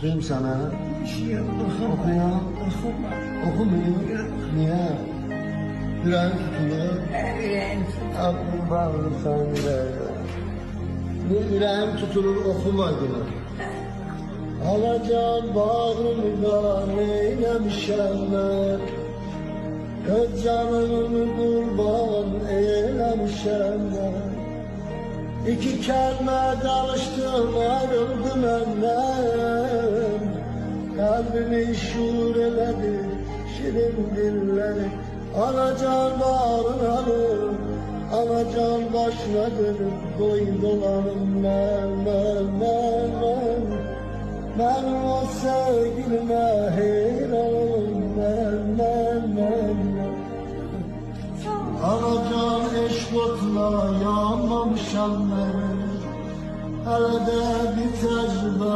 Okuyayım sana. Şiir Oku ya. okuma. Okumayayım. Niye? Yüreğin tutuluyor. Yüreğim Aklım bağlı sende. Yüreğim tutulur okuma günü. Alacan bağrımda neylemişem ben. Öz canımı kurban eylemişem ben. İki kelime danıştım ayrıldı benden. Kalbimi şuur eledi şirin dilleri. Alacan bağrına alır, alacan başına dönüp koy dolanım ben. Ben o sevgilime hayranım ben. Alacan eşkotla yanmamışam ben. Hele de bir tecrübe